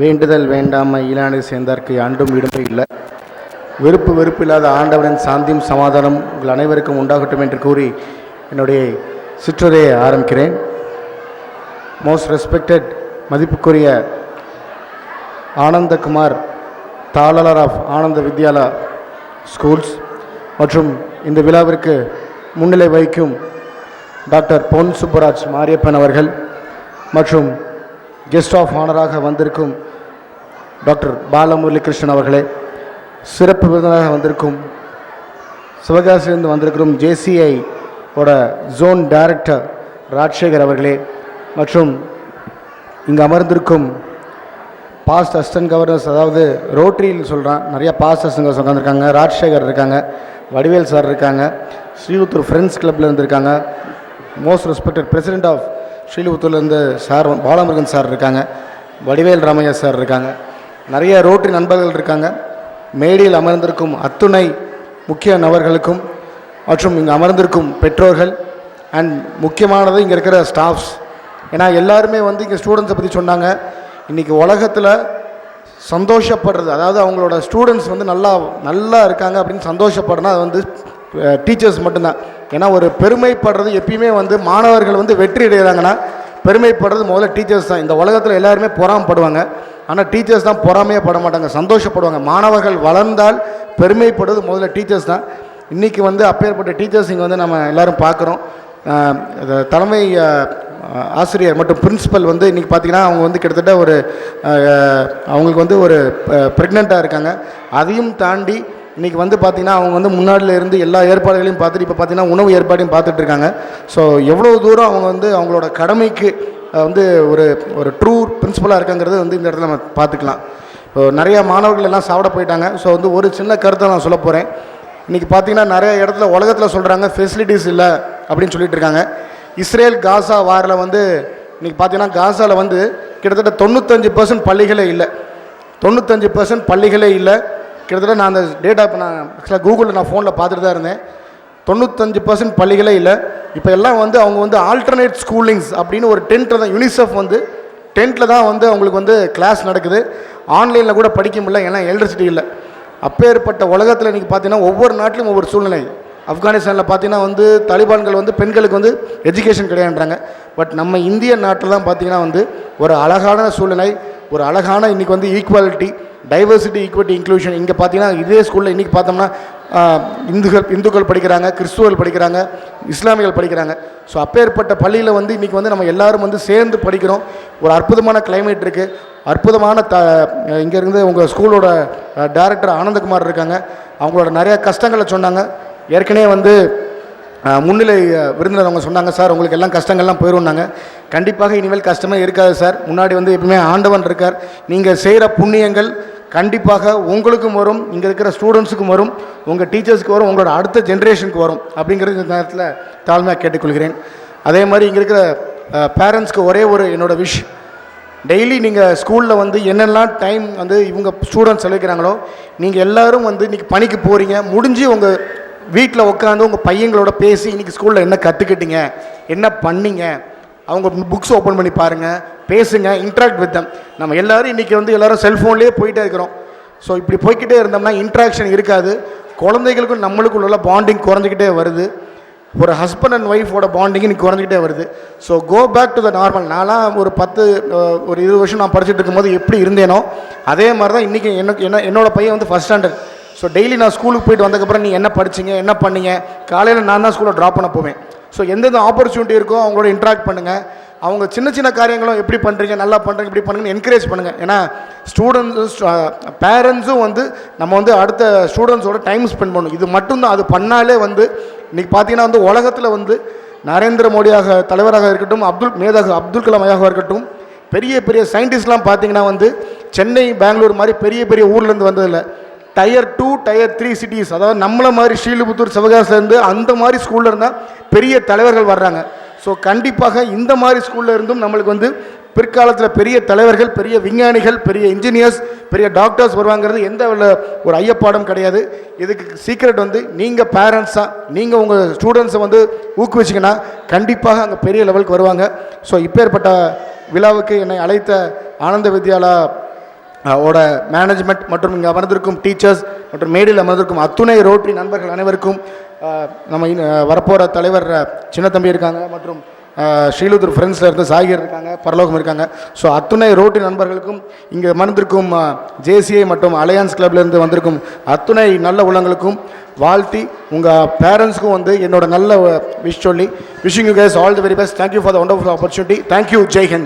வேண்டுதல் வேண்டாமை ஈலானை சேர்ந்தார்க்கு ஆண்டும் விடுமை இல்லை. வெறுப்பு இல்லாத ஆண்டவனின் சாந்தியும் சமாதானம் உங்கள் அனைவருக்கும் உண்டாகட்டும் என்று கூறி என்னுடைய சிற்றுரையை ஆரம்பிக்கிறேன். மோஸ்ட் ரெஸ்பெக்டட் மதிப்புக்குரிய Anandakumar, தாளர் of Ananda Vidyalaya schools மற்றும் இந்த விழாவிற்கு முன்னிலை வகிக்கும் டாக்டர் பொன் சுப்பராஜ் மாரியப்பன் அவர்கள் மற்றும் கெஸ்ட் ஆஃப் ஆனராக வந்திருக்கும் டாக்டர் பாலமுரளிகிருஷ்ணன் அவர்களே, சிறப்பு விருந்தினராக வந்திருக்கும் சிவகாசியிலிருந்து வந்திருக்கும் JCI ஓட ஜோன் டைரக்டர் ராஜசேகர் அவர்களே மற்றும் இங்கே அமர்ந்திருக்கும் பாஸ்ட் அசிஸ்டன்ட் கவர்னர்ஸ், அதாவது ரோட்டரின்னு சொல்கிறான், நிறையா பாஸ்ட் அசிஸ்டன்ட் கவர்னர்ஸ் உட்காந்துருக்காங்க. ராஜசேகர் இருக்காங்க, வடிவேல் சார் இருக்காங்க, ஸ்ரீவித்தூர் ஃப்ரெண்ட்ஸ் கிளப்பில் இருந்திருக்காங்க, மோஸ்ட் ரெஸ்பெக்டட் பிரசிடென்ட் ஆஃப் ஸ்ரீவித்தூர்லேருந்து சார் பாலமுருகன் சார் இருக்காங்க, வடிவேல் ராமையா சார் இருக்காங்க, நிறைய ரோட்டரி நண்பர்கள் இருக்காங்க. மேடையில் அமர்ந்திருக்கும் அத்துணை முக்கிய நபர்களுக்கும் மற்றும் இங்கே அமர்ந்திருக்கும் பெற்றோர்கள் அண்ட் முக்கியமானது இங்கே இருக்கிற ஸ்டாஃப்ஸ். ஏன்னா எல்லாருமே வந்து இங்கே ஸ்டூடெண்ட்ஸை பற்றி சொன்னாங்க. இன்றைக்கி உலகத்தில் சந்தோஷப்படுறது, அதாவது அவங்களோட ஸ்டூடெண்ட்ஸ் வந்து நல்லா இருக்காங்க அப்படின்னு சந்தோஷப்படுறதுனா அது வந்து டீச்சர்ஸ் மட்டும்தான். ஏன்னா ஒரு பெருமைப்படுறது எப்பயுமே வந்து மாணவர்கள் வந்து வெற்றி அடைகிறாங்கன்னா பெருமைப்படுறது முதல்ல டீச்சர்ஸ் தான். இந்த உலகத்தில் எல்லாருமே பொறாமப்படுவாங்க, ஆனால் டீச்சர்ஸ் தான் பொறாமையே பட மாட்டாங்க, சந்தோஷப்படுவாங்க. மாணவர்கள் வளர்ந்தால் பெருமைப்படுறது முதல்ல டீச்சர்ஸ் தான். இன்றைக்கி வந்து அப்பேற்பட்ட டீச்சர்ஸ் இங்கே வந்து நம்ம எல்லோரும் பார்க்குறோம். தலைமை ஆசிரியர் மற்றும் பிரின்சிபல் வந்து இன்றைக்கி பார்த்திங்கன்னா அவங்க வந்து கிட்டத்தட்ட ஒரு அவங்களுக்கு வந்து ஒரு ப்ரெக்னெண்ட்டாக இருக்காங்க. அதையும் தாண்டி இன்றைக்கி வந்து பார்த்திங்கன்னா அவங்க வந்து முன்னாடியில் இருந்து எல்லா ஏற்பாடுகளையும் பார்த்துட்டு இப்போ பார்த்திங்கன்னா உணவு ஏற்பாடையும் பார்த்துட்ருக்காங்க. ஸோ எவ்வளோ தூரம் அவங்க வந்து அவங்களோட கடமைக்கு வந்து ஒரு ட்ரூ பிரின்சிபலாக இருக்காங்கிறது வந்து இந்த இடத்துல நம்ம பார்த்துக்கலாம். இப்போ நிறையா மாணவர்கள் எல்லாம் சாப்பிட போயிட்டாங்க. ஸோ வந்து ஒரு சின்ன கருத்தை நான் சொல்ல போகிறேன். இன்றைக்கி பார்த்திங்கன்னா நிறைய இடத்துல உலகத்தில் சொல்கிறாங்க ஃபெசிலிட்டிஸ் இல்லை அப்படின்னு சொல்லிட்டு இருக்காங்க. இஸ்ரேல் காசா வாரில் வந்து இன்றைக்கி பார்த்திங்கன்னா காசாவில் வந்து கிட்டத்தட்ட 95% பள்ளிகளே இல்லை. 95% பள்ளிகளே இல்லை. கிட்டத்தட்ட நான் அந்த டேட்டா இப்போ நான் ஆக்சுவலாக கூகுளில் நான் ஃபோனில் பார்த்துட்டு தான் இருந்தேன். 95% பள்ளிகளே இல்லை. இப்போ எல்லாம் வந்து அவங்க வந்து ஆல்டர்னேட் ஸ்கூலிங்ஸ் அப்படின்னு ஒரு டென்ட்டில் தான், யூனிசெஃப் வந்து டென்ட்டில் தான் வந்து அவங்களுக்கு வந்து கிளாஸ் நடக்குது. ஆன்லைனில் கூட படிக்க முடியல, ஏன்னா எலக்ட்ரிசிட்டி இல்லை. அப்பேற்பட்ட உலகத்தில் இன்றைக்கி பார்த்தீங்கன்னா ஒவ்வொரு நாட்டிலும் ஒவ்வொரு சூழ்நிலை. ஆப்கானிஸ்தானில் பார்த்தீங்கன்னா வந்து தாலிபான்கள் வந்து பெண்களுக்கு வந்து எஜுகேஷன் கிடையாதுன்றாங்க. பட் நம்ம இந்திய நாட்டில் தான் பார்த்திங்கன்னா வந்து ஒரு அழகான சூழ்நிலை, ஒரு அழகான இன்றைக்கி வந்து ஈக்குவாலிட்டி, டைவர்சிட்டி, ஈக்குவிட்டி, இன்க்ளூஷன். இங்கே பார்த்தீங்கன்னா இதே ஸ்கூலில் இன்றைக்கி பார்த்தோம்னா இந்துக்கள் படிக்கிறாங்க, கிறிஸ்துவர்கள் படிக்கிறாங்க, இஸ்லாமியர்கள் படிக்கிறாங்க. ஸோ அப்பேற்பட்ட பள்ளியில் வந்து இன்றைக்கி வந்து நம்ம எல்லோரும் வந்து சேர்ந்து படிக்கிறோம். ஒரு அற்புதமான கிளைமேட் இருக்குது, அற்புதமான இங்கே இருந்து உங்கள் ஸ்கூலோட டைரக்டர் ஆனந்தகுமார் இருக்காங்க. அவங்களோட நிறையா கஷ்டங்களை சொன்னாங்க. ஏற்கனவே வந்து முன்னிலை விருந்தினர் அவங்க சொன்னாங்க, சார் உங்களுக்கு எல்லாம் கஷ்டங்கள்லாம் போயிடும்னாங்க. கண்டிப்பாக இனிமேல் கஷ்டமே இருக்காது சார். முன்னாடி வந்து எப்பவுமே ஆண்டவன் இருக்கார். நீங்கள் செய்கிற புண்ணியங்கள் கண்டிப்பாக உங்களுக்கும் வரும், இங்கே இருக்கிற ஸ்டூடெண்ட்ஸுக்கும் வரும், உங்கள் டீச்சர்ஸுக்கு வரும், உங்களோட அடுத்த ஜென்ரேஷனுக்கு வரும் அப்படிங்கிறது இந்த நேரத்தில் தாழ்மையாக கேட்டுக்கொள்கிறேன். அதே மாதிரி இங்கே இருக்கிற பேரண்ட்ஸ்க்கு ஒரே ஒரு என்னோடய விஷ், டெய்லி நீங்கள் ஸ்கூலில் வந்து என்னெல்லாம் டைம் வந்து இவங்க ஸ்டூடெண்ட்ஸ் செலவிக்கிறாங்களோ நீங்கள் எல்லோரும் வந்து இன்றைக்கி பணிக்கு போகிறீங்க, முடிஞ்சு உங்கள் வீட்டில் உட்காந்து உங்கள் பையங்களோட பேசி இன்றைக்கி ஸ்கூலில் என்ன கற்றுக்கிட்டீங்க, என்ன பண்ணீங்க, அவங்க புக்ஸ் ஓப்பன் பண்ணி பாருங்கள், பேசுங்க, இன்ட்ராக்ட் வித் தம். நம்ம எல்லோரும் இன்றைக்கி வந்து எல்லோரும் செல்ஃபோன்லேயே போயிட்டே இருக்கிறோம். ஸோ இப்படி போய்கிட்டே இருந்தோம்னா இன்ட்ராக்ஷன் இருக்காது. குழந்தைகளுக்கும் நம்மளுக்கும் உள்ள பாண்டிங் குறைஞ்சிக்கிட்டே வருது. ஒரு ஹஸ்பண்ட் அண்ட் ஒய்ஃபோட பாண்டிங் இன்றைக்கி குறைஞ்சிக்கிட்டே வருது. So go back to the normal. நான்லாம் ஒரு 20 வருஷம் நான் படிச்சுட்டு இருக்கும்போது எப்படி இருந்தேனோ அதே மாதிரி தான் இன்றைக்கி என்னோடய பையன் வந்து ஃபஸ்ட் ஸ்டாண்டர்ட். ஸோ டெய்லி நான் ஸ்கூலுக்கு போயிட்டு வந்ததுக்கப்புறம் நீ என்ன படிச்சிங்க, என்ன பண்ணீங்க, காலையில் நான் தான் ஸ்கூலில் ட்ராப் பண்ண போவேன். ஸோ எந்தெந்த ஆப்பர்ச்சுனிட்டி இருக்கோ அவங்களோட இன்ட்ராக்ட் பண்ணுங்கள். அவங்க சின்ன காரியங்களும் எப்படி பண்ணுறீங்க, நல்லா பண்ணுறீங்க, இப்படி பண்ணுங்கன்னு என்கரேஜ் பண்ணுங்கள். ஏன்னா ஸ்டூடெண்ட்ஸு பேரண்ட்ஸும் வந்து நம்ம வந்து அடுத்த ஸ்டூடெண்ட்ஸோட டைம் ஸ்பெண்ட் பண்ணணும். இது மட்டும்தான். அது பண்ணாலே வந்து இன்றைக்கி பார்த்தீங்கன்னா வந்து உலகத்தில் வந்து நரேந்திர மோடியாக தலைவராக இருக்கட்டும், அப்துல் கலாம் ஐயாக இருக்கட்டும், பெரிய சயின்டிஸ்ட்லாம் பார்த்தீங்கன்னா வந்து சென்னை, பெங்களூர் மாதிரி பெரிய ஊர்லேருந்து வந்ததில்லை. Tier 2, Tier 3 சிட்டிஸ், அதாவது நம்மளை மாதிரி ஸ்ரீலிபுத்தூர், சிவகாசிலேருந்து அந்த மாதிரி ஸ்கூலில் இருந்தால் பெரிய தலைவர்கள் வர்றாங்க. ஸோ கண்டிப்பாக இந்த மாதிரி ஸ்கூலில் இருந்தும் நம்மளுக்கு வந்து பிற்காலத்தில் பெரிய தலைவர்கள், பெரிய விஞ்ஞானிகள், பெரிய இன்ஜினியர்ஸ், பெரிய டாக்டர்ஸ் வருவாங்கிறது எந்த ஒரு ஐயப்பாடும் கிடையாது. இதுக்கு சீக்ரெட் வந்து நீங்கள் பேரண்ட்ஸாக நீங்கள் உங்கள் ஸ்டூடெண்ட்ஸை வந்து ஊக்குவிச்சிங்கன்னா கண்டிப்பாக அங்கே பெரிய லெவலுக்கு வருவாங்க. ஸோ இப்பேற்பட்ட விழாவுக்கு என்னை அழைத்த ஆனந்த வித்யாலா ஓட மேனேஜ்மெண்ட் மற்றும் இங்கே அமர்ந்திருக்கும் டீச்சர்ஸ் மற்றும் மேடையில் அமர்ந்திருக்கும் அத்துணை ரோட்டரி நண்பர்கள் அனைவருக்கும் நம்ம வரப்போகிற தலைவர் சின்னத்தம்பி இருக்காங்க மற்றும் ஸ்ரீலுத்தூர் ஃப்ரெண்ட்ஸில் இருந்து சாகிர் இருக்காங்க, பரலோகம் இருக்காங்க. ஸோ அத்துணை ரோட்டரி நண்பர்களுக்கும் இங்கே அமர்ந்திருக்கும் ஜேசிஐ மற்றும் அலையன்ஸ் கிளப்லேருந்து வந்திருக்கும் அத்துணை நல்ல உள்ளங்களுக்கும் வாழ்த்தி உங்கள் பேரண்ட்ஸ்க்கும் என்னோட நல்ல விஷ் சொல்லி wishing you guys all the very best. Thank you for the wonderful opportunity. Thank you. Jai Hind.